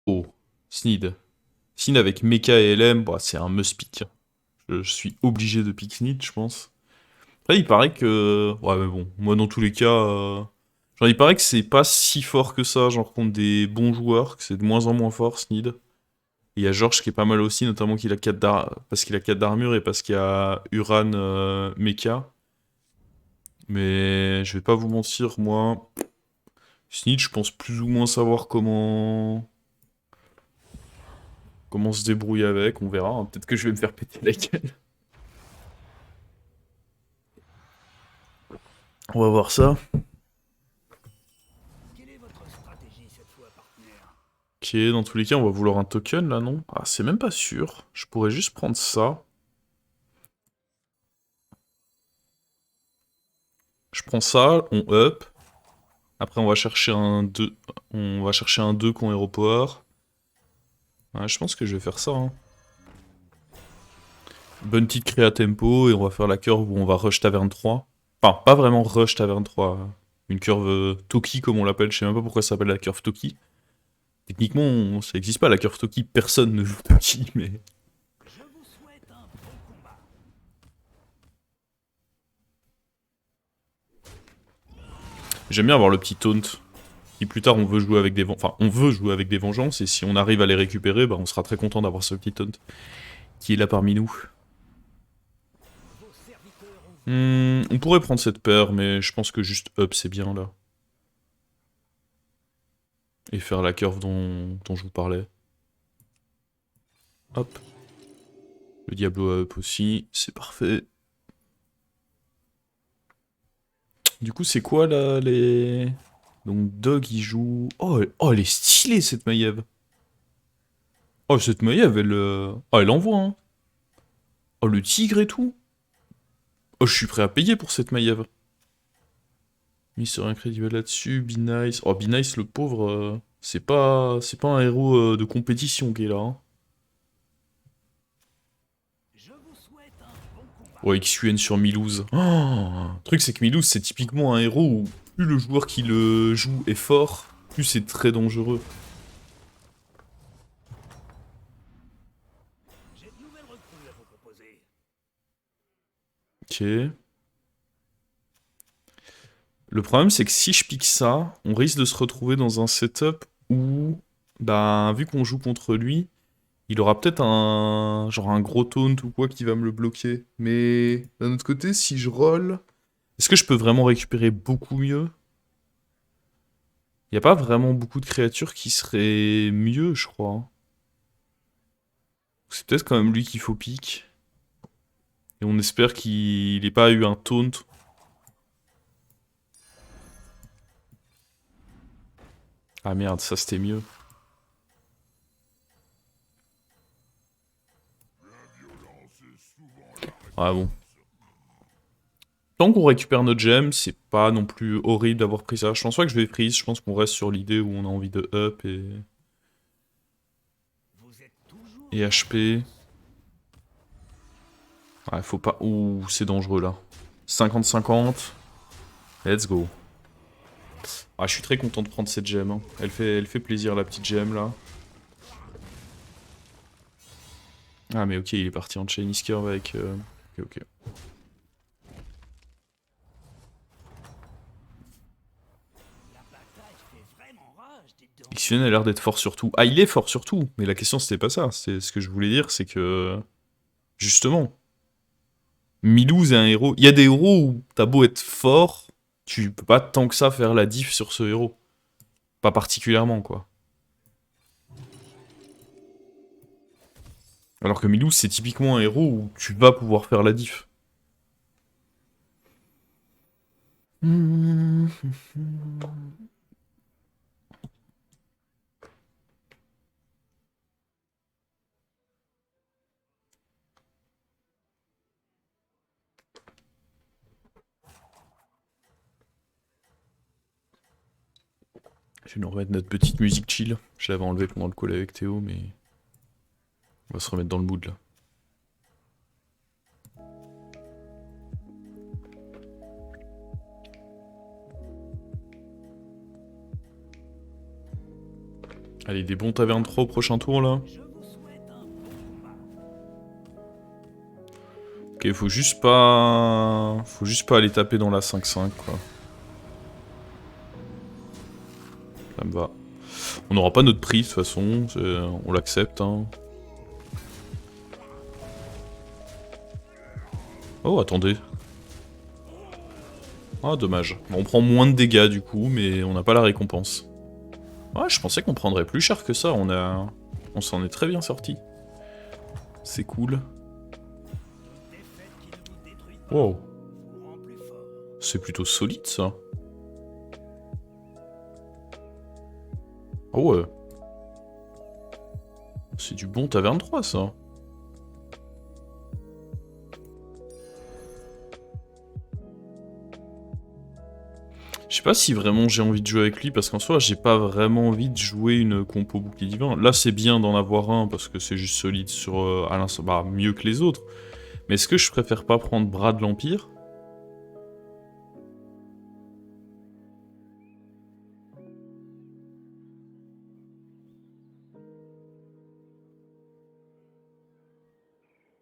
Oh, Sneed. Sneed avec Mecha et LM, bah, c'est un must pick. Je suis obligé de pick Sneed, je pense. Après, il paraît que... Ouais, mais bon, moi, dans tous les cas... Genre, il paraît que c'est pas si fort que ça, genre, contre des bons joueurs, que c'est de moins en moins fort, Sneed. Il y a Georges qui est pas mal aussi, notamment qu'il a 4 parce qu'il a 4 d'armure et parce qu'il y a Uran Mecha. Mais je vais pas vous mentir, moi, Snitch, je pense plus ou moins savoir comment se débrouiller avec, on verra, hein. Peut-être que je vais me faire péter la gueule. On va voir ça. Quelle est votre stratégie cette fois, partenaire? Ok, dans tous les cas, on va vouloir un token là, non? Ah, c'est même pas sûr. Je pourrais juste prendre ça. Je prends ça, on up. Après, on va chercher un 2. On va chercher un 2 con Hero Power. Ouais, je pense que je vais faire ça, hein. Bonne petite créa tempo et on va faire la curve où on va rush taverne 3. Enfin, pas vraiment rush taverne 3. Une curve Toki comme on l'appelle, je sais même pas pourquoi ça s'appelle la curve Toki. Techniquement, ça n'existe pas la curve Toki, personne ne joue Toki, mais... Je vous souhaite un bon combat. J'aime bien avoir le petit taunt. Si plus tard on veut jouer avec des enfin, on veut jouer avec des vengeances, et si on arrive à les récupérer, bah on sera très content d'avoir ce petit taunt qui est là parmi nous. Vos serviteurs ont vu votre On pourrait prendre cette paire, mais je pense que juste up c'est bien là. Et faire la curve dont je vous parlais. Hop. Le Diablo a up aussi, c'est parfait. Du coup, c'est quoi là les... Donc Dog il joue... Oh, elle est stylée cette Maiev. Oh, cette Maiev, elle... Oh, elle envoie, hein. Oh, le tigre et tout. Oh, je suis prêt à payer pour cette Maiev. Mister Incredible là-dessus, Be Nice. Oh, Be Nice, le pauvre, c'est pas un héros de compétition qui est là, hein. Je vous souhaite un bon combat. Oh, XUN sur Milouz. Oh, le truc, c'est que Milouz, c'est typiquement un héros où plus le joueur qui le joue est fort, plus c'est très dangereux. J'ai de nouvelles recrues à vous proposer. Ok. Le problème, c'est que si je pique ça, on risque de se retrouver dans un setup où, bah, vu qu'on joue contre lui, il aura peut-être genre un gros taunt ou quoi qui va me le bloquer. Mais d'un autre côté, si je roll, est-ce que je peux vraiment récupérer beaucoup mieux? Il n'y a pas vraiment beaucoup de créatures qui seraient mieux, je crois, hein. C'est peut-être quand même lui qu'il faut pique. Et on espère qu'il n'ait pas eu un taunt. Ah merde, ça c'était mieux. Ah bon. Tant qu'on récupère notre gemme, c'est pas non plus horrible d'avoir pris ça. Je pense pas que je vais freeze, je pense qu'on reste sur l'idée où on a envie de up Vous êtes toujours et là. HP. Ouais, faut pas... Ouh, c'est dangereux là. 50-50. Let's go. Ah, je suis très content de prendre cette gemme, hein. Elle fait plaisir la petite gemme là. Ah mais ok, il est parti en Chinese Curve avec... Ok, ok. La bataille fait vraiment rage, dites donc. Ixuen a l'air d'être fort sur tout. Ah, il est fort sur tout, mais la question c'était pas ça. C'est ce que je voulais dire, c'est que... Justement, Milouz est un héros... Il y a des héros où t'as beau être fort, tu peux pas tant que ça faire la diff sur ce héros. Pas particulièrement, quoi. Alors que Milouz, c'est typiquement un héros où tu vas pouvoir faire la diff. Je vais nous remettre notre petite musique chill. Je l'avais enlevée pendant le call avec Théo, mais... On va se remettre dans le mood, là. Allez, des bons tavernes 3 au prochain tour, là. Je vous souhaite un bon combat. Ok, faut juste pas... Faut juste pas aller taper dans la 5-5, quoi. Ça me va. On n'aura pas notre prix, de toute façon. On l'accepte, hein. Oh, attendez. Ah, dommage. On prend moins de dégâts, du coup, mais on n'a pas la récompense. Ouais, je pensais qu'on prendrait plus cher que ça. On s'en est très bien sorti. C'est cool. Défaite qui ne vous détruit pas Wow. vous rend plus fort. C'est plutôt solide, ça. Oh ouais. C'est du bon taverne 3, ça. Je sais pas si vraiment j'ai envie de jouer avec lui, parce qu'en soi, j'ai pas vraiment envie de jouer une compo bouclier divin. Là, c'est bien d'en avoir un, parce que c'est juste solide sur bah, mieux que les autres. Mais est-ce que je préfère pas prendre Bras de l'Empire?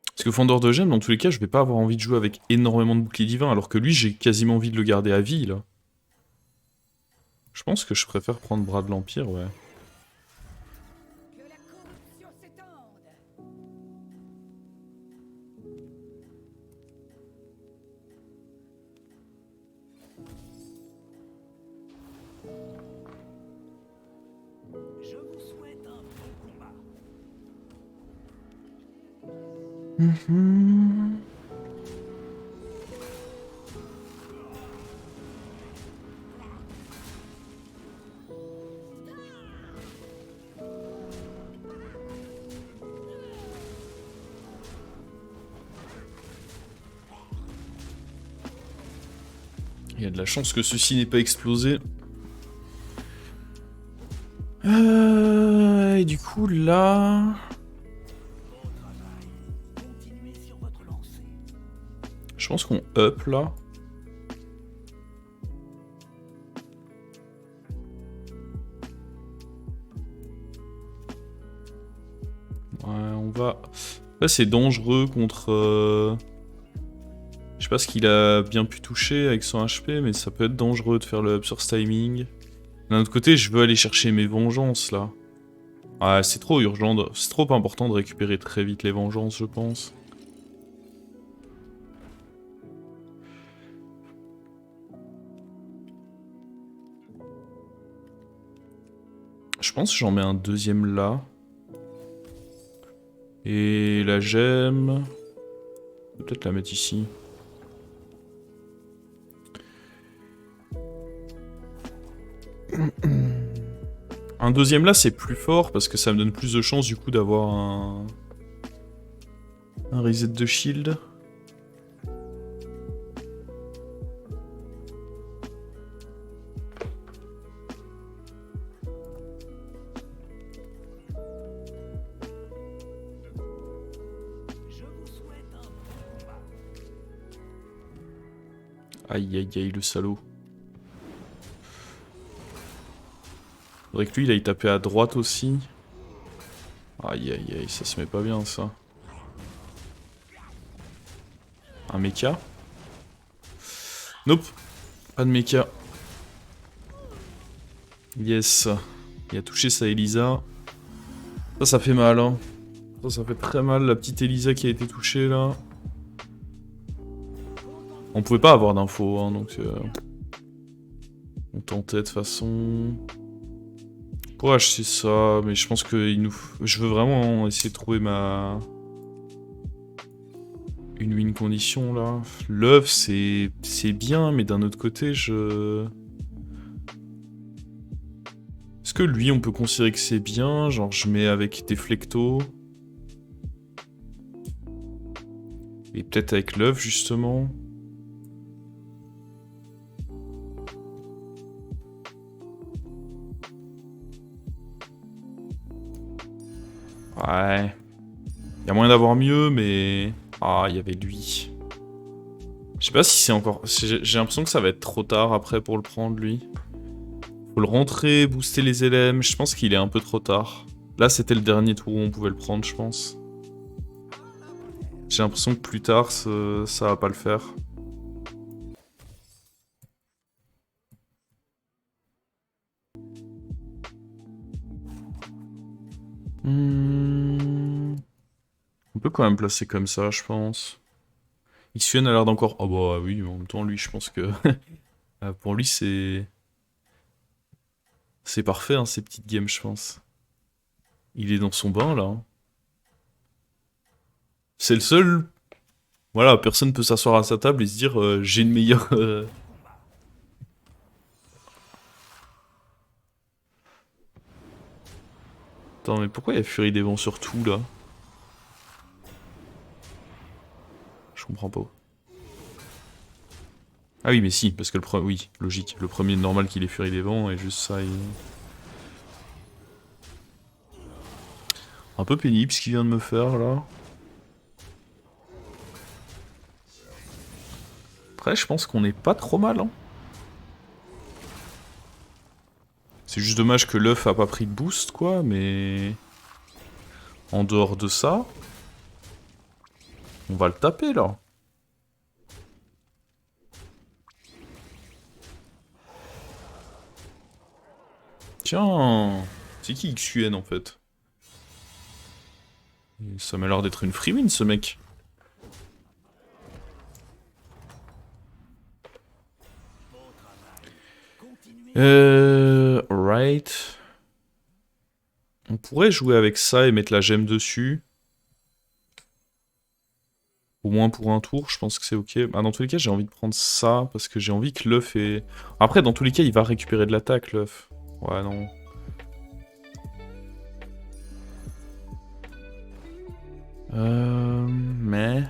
Parce que Fondeur de Gemmes, dans tous les cas, je vais pas avoir envie de jouer avec énormément de boucliers divins, alors que lui, j'ai quasiment envie de le garder à vie, là. Je pense que je préfère prendre Bras de l'Empire, ouais. Que la corruption s'étende. Je vous souhaite un bon combat. Il y a de la chance que ceci n'ait pas explosé. Et du coup, là... Bon travail. Continuez sur votre lancée. Je pense qu'on up, là. Ouais, on va... Là, c'est dangereux contre... Je sais pas ce qu'il a bien pu toucher avec son HP, mais ça peut être dangereux de faire le up sur ce timing. D'un autre côté, je veux aller chercher mes vengeances, là. Ah, c'est trop urgent, c'est trop important de récupérer très vite les vengeances, je pense. Je pense que j'en mets un deuxième là. Et la gemme... Peut-être la mettre ici. Un deuxième là, c'est plus fort parce que ça me donne plus de chances du coup d'avoir un reset de shield. Je vous souhaite un bon combat. Aïe aïe aïe, le salaud. Faudrait que lui, il aille taper à droite aussi. Aïe aïe aïe, ça se met pas bien ça. Un mecha? Nope, pas de mecha. Yes, il a touché sa Elisa. Ça fait mal, hein. Ça fait très mal, la petite Elisa qui a été touchée là. On pouvait pas avoir d'infos, hein, donc... On tentait de toute façon... Pour acheter ça, mais je pense que je veux vraiment essayer de trouver une win condition là. L'œuf c'est bien, mais d'un autre côté Est-ce que lui on peut considérer que c'est bien? Genre je mets avec Deflecto. Et peut-être avec l'œuf justement. Ouais. Il y a moyen d'avoir mieux, mais... Ah, il y avait lui. Je sais pas si c'est encore... J'ai l'impression que ça va être trop tard après pour le prendre, lui. Faut le rentrer, booster les LM. Je pense qu'il est un peu trop tard. Là, c'était le dernier tour où on pouvait le prendre, je pense. J'ai l'impression que plus tard, ça va pas le faire. On peut quand même placer comme ça, je pense. Xuen a l'air d'encore... Oh bah oui, en même temps, lui, je pense que... pour lui, c'est... C'est parfait, hein, ces petites games, je pense. Il est dans son bain, là. Hein. C'est le seul... Voilà, personne peut s'asseoir à sa table et se dire j'ai une meilleure... Attends, mais pourquoi il y a Furie des Vents sur tout, là? Je comprends pas. Ah oui, mais si, parce que le premier... Oui, logique. Le premier normal qu'il ait Furie des Vents, et juste ça, il... Un peu pénible ce qu'il vient de me faire, là. Après, je pense qu'on est pas trop mal, hein. C'est juste dommage que l'œuf a pas pris de boost, quoi, mais... En dehors de ça... On va le taper, là. Tiens... C'est qui Xuen, en fait? Ça m'a l'air d'être une free win, ce mec. Right. On pourrait jouer avec ça et mettre la gemme dessus. Au moins pour un tour, je pense que c'est ok. Ah, dans tous les cas, j'ai envie de prendre ça, parce que j'ai envie que l'œuf est... Après, dans tous les cas, il va récupérer de l'attaque, l'œuf. Ouais, non. Mais...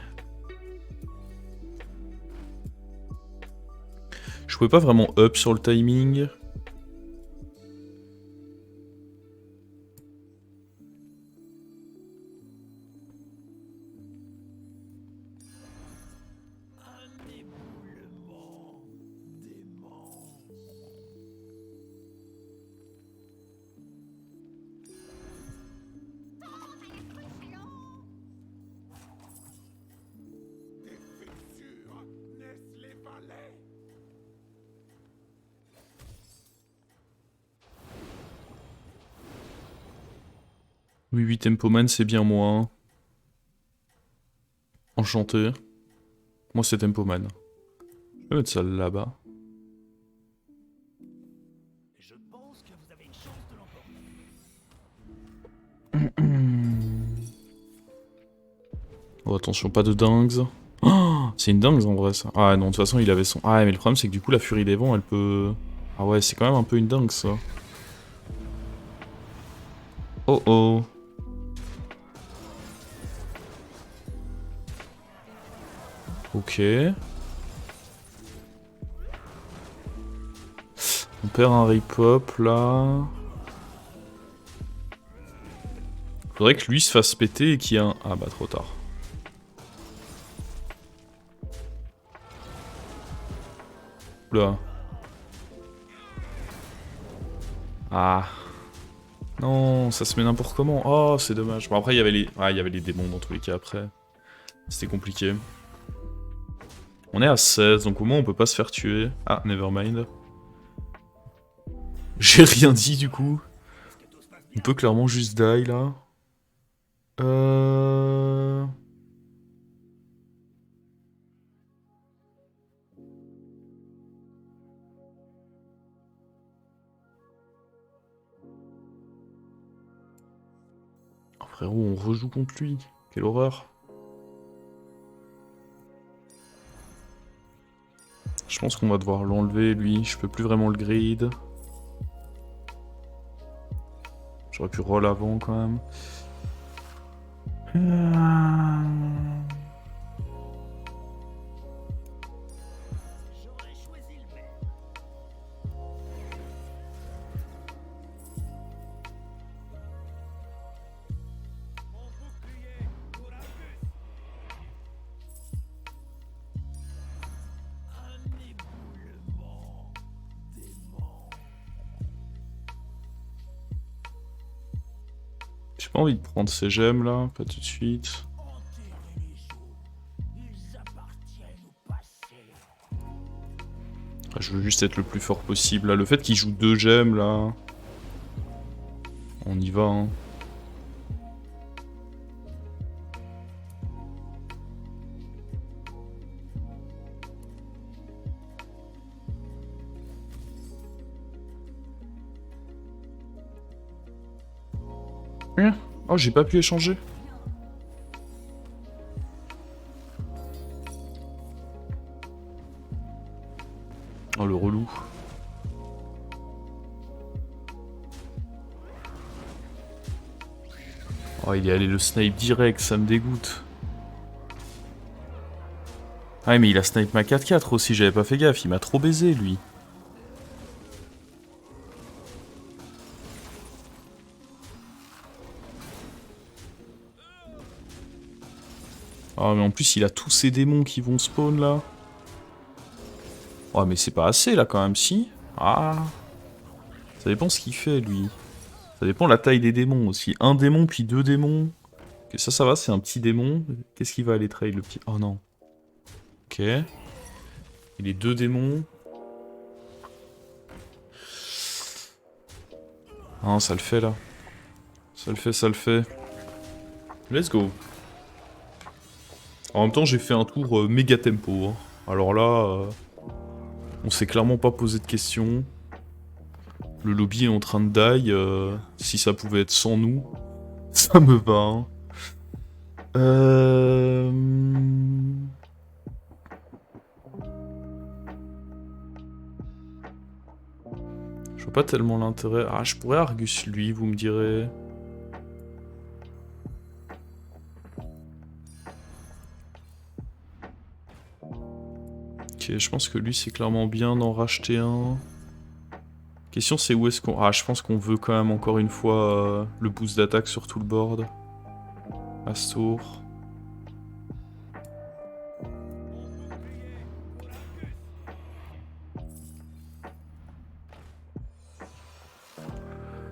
Je pouvais pas vraiment up sur le timing. Oui, 8 Tempoman, c'est bien moi. Enchanté. Moi, c'est Tempoman. Je vais mettre ça là-bas. Je pense que vous avez une chance de l'emporter. Oh, attention, pas de dingues. Oh, c'est une dingue en vrai ça. Ah non, de toute façon, il avait son... Ah, mais le problème, c'est que du coup, la Furie des Vents, elle peut... Ah ouais, c'est quand même un peu une dingue ça. Oh oh. Ok. On perd un rip-hop là. Faudrait que lui se fasse péter et qu'il y ait un... Ah bah trop tard. Oula. Ah. Non, ça se met n'importe comment. Oh, c'est dommage. Bon après, il y avait les... Ah, il y avait les démons dans tous les cas après. C'était compliqué. On est à 16, donc au moins on peut pas se faire tuer. Ah, nevermind. J'ai rien dit du coup. On peut clairement juste die là. Oh, frérot, on rejoue contre lui. Quelle horreur. Je pense qu'on va devoir l'enlever lui. Je peux plus vraiment le grid. J'aurais pu roll avant quand même. J'aurais choisi le maire. Mon bouclier pour un bus. Un éboulement dément. J'ai pas envie de prendre ces gemmes là, pas tout de suite. Ah, je veux juste être le plus fort possible là. Le fait qu'il joue 2 gemmes là. On y va hein. Oh, j'ai pas pu échanger. Oh, le relou. Oh, il est allé le snipe direct, ça me dégoûte. Ah, mais il a snipe ma 4-4 aussi, j'avais pas fait gaffe, il m'a trop baisé lui. Ah, mais en plus, il a tous ces démons qui vont spawn là. Oh, mais c'est pas assez là quand même, si. Ah. Ça dépend ce qu'il fait lui. Ça dépend la taille des démons aussi. Un démon puis 2 démons. Ok, ça va, c'est un petit démon. Qu'est-ce qu'il va aller trade le petit. Oh non. Ok. Il est 2 démons. Ah, ça le fait là. Ça le fait, ça le fait. Let's go. En même temps, j'ai fait un tour méga tempo. Hein. Alors là, on s'est clairement pas posé de questions. Le lobby est en train de die. Si ça pouvait être sans nous, ça me va. Hein. Je vois pas tellement l'intérêt. Ah, je pourrais Argus lui, vous me direz. Ok, je pense que lui, c'est clairement bien d'en racheter un. Question, c'est où est-ce qu'on... Ah, je pense qu'on veut quand même encore une fois le boost d'attaque sur tout le board. À ce tour.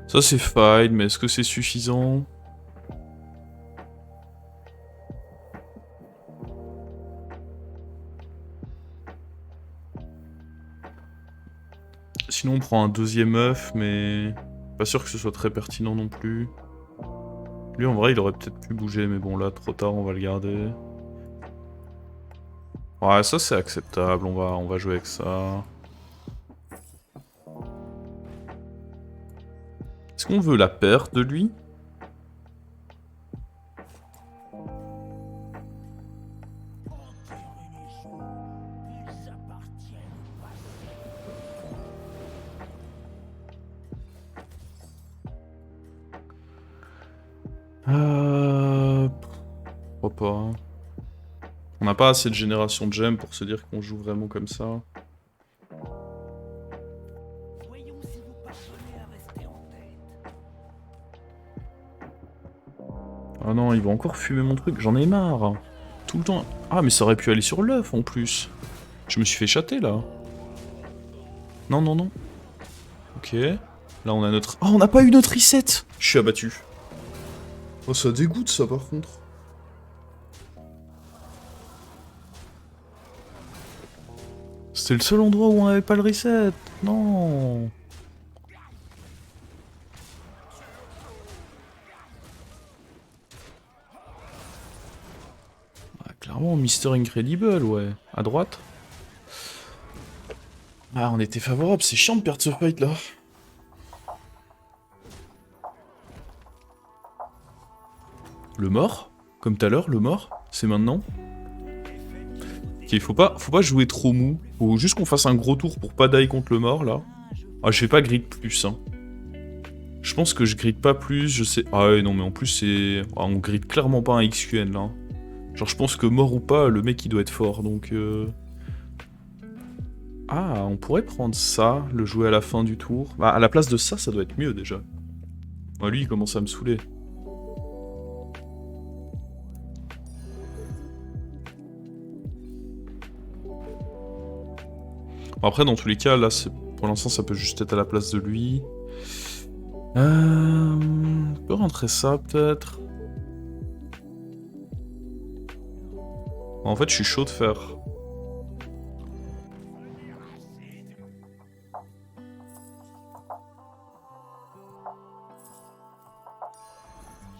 Ça c'est fine, mais est-ce que c'est suffisant? Sinon on prend un deuxième œuf, mais... Pas sûr que ce soit très pertinent non plus. Lui en vrai il aurait peut-être pu bouger, mais bon là trop tard, on va le garder. Ouais, ça c'est acceptable, on va jouer avec ça. Est-ce qu'on veut la perte de lui? Pourquoi pas. Hein. On n'a pas assez de génération de gemmes pour se dire qu'on joue vraiment comme ça. Voyons si vous parvenez à rester en tête. Ah non, il va encore fumer mon truc, j'en ai marre. Tout le temps. Ah, mais ça aurait pu aller sur l'œuf en plus. Je me suis fait chatter là. Non, non, non. Ok. Là, on a notre... Oh, on n'a pas eu notre reset. Je suis abattu. Oh, ça dégoûte ça par contre. C'était le seul endroit où on n'avait pas le reset. Non. Ah, clairement, Mister Incredible, ouais. À droite. Ah, on était favorable. C'est chiant de perdre ce fight là. Le mort? Comme tout à l'heure, le mort? C'est maintenant? Ok, faut pas jouer trop mou. Faut juste qu'on fasse un gros tour pour pas die contre le mort, là. Ah, je vais pas grid plus, hein. Je pense que je grid pas plus, je sais... Ah ouais, non, mais en plus, c'est... Ah, on grid clairement pas un XQN, là. Genre, je pense que mort ou pas, le mec, il doit être fort, donc... Ah, on pourrait prendre ça, le jouer à la fin du tour. Bah, à la place de ça, ça doit être mieux, déjà. Ah, lui, il commence à me saouler. Après, dans tous les cas, là, pour l'instant, ça peut juste être à la place de lui. On peut rentrer ça, peut-être. En fait, je suis chaud de faire.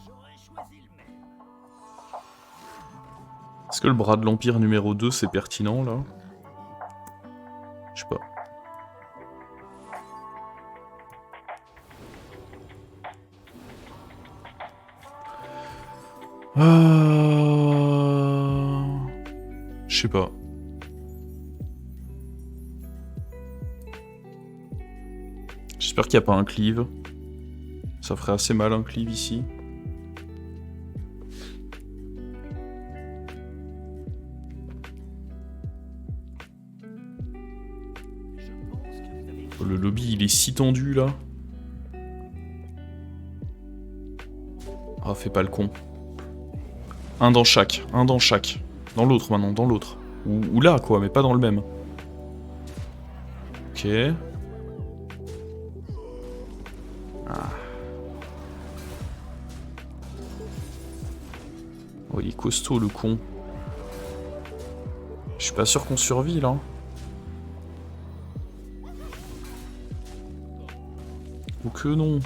J'aurais choisi le même. Est-ce que le bras de l'Empire numéro 2, c'est pertinent, là? Je sais pas. Je sais pas. J'espère qu'il n'y a pas un cleave. Ça ferait assez mal un cleave ici. Je pense que vous avez Oh, le lobby, il est si tendu, là. Ah, fais pas le con. Un dans chaque, un dans chaque. Dans l'autre maintenant, dans l'autre. Ou là, quoi, mais pas dans le même. Ok. Ah. Oh, il est costaud, le con. Je suis pas sûr qu'on survit, là. Ou que non.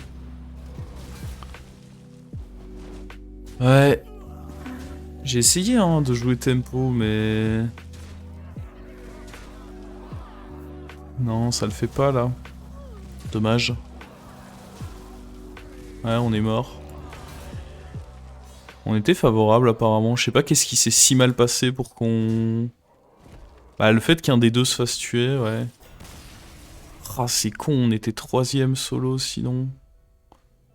Ouais. J'ai essayé hein, de jouer tempo, mais... Non, ça le fait pas, là. Dommage. Ouais, on est mort. On était favorable, apparemment. Je sais pas qu'est-ce qui s'est si mal passé pour qu'on... Bah, le fait qu'un des deux se fasse tuer, ouais. Ah, c'est con, on était 3ème solo, sinon.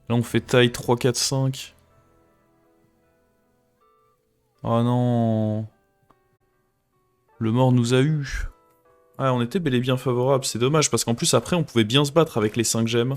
Là, on fait taille 3, 4, 5. Oh non. Le mort nous a eu. Ouais, on était bel et bien favorable, c'est dommage, parce qu'en plus après on pouvait bien se battre avec les 5 gemmes.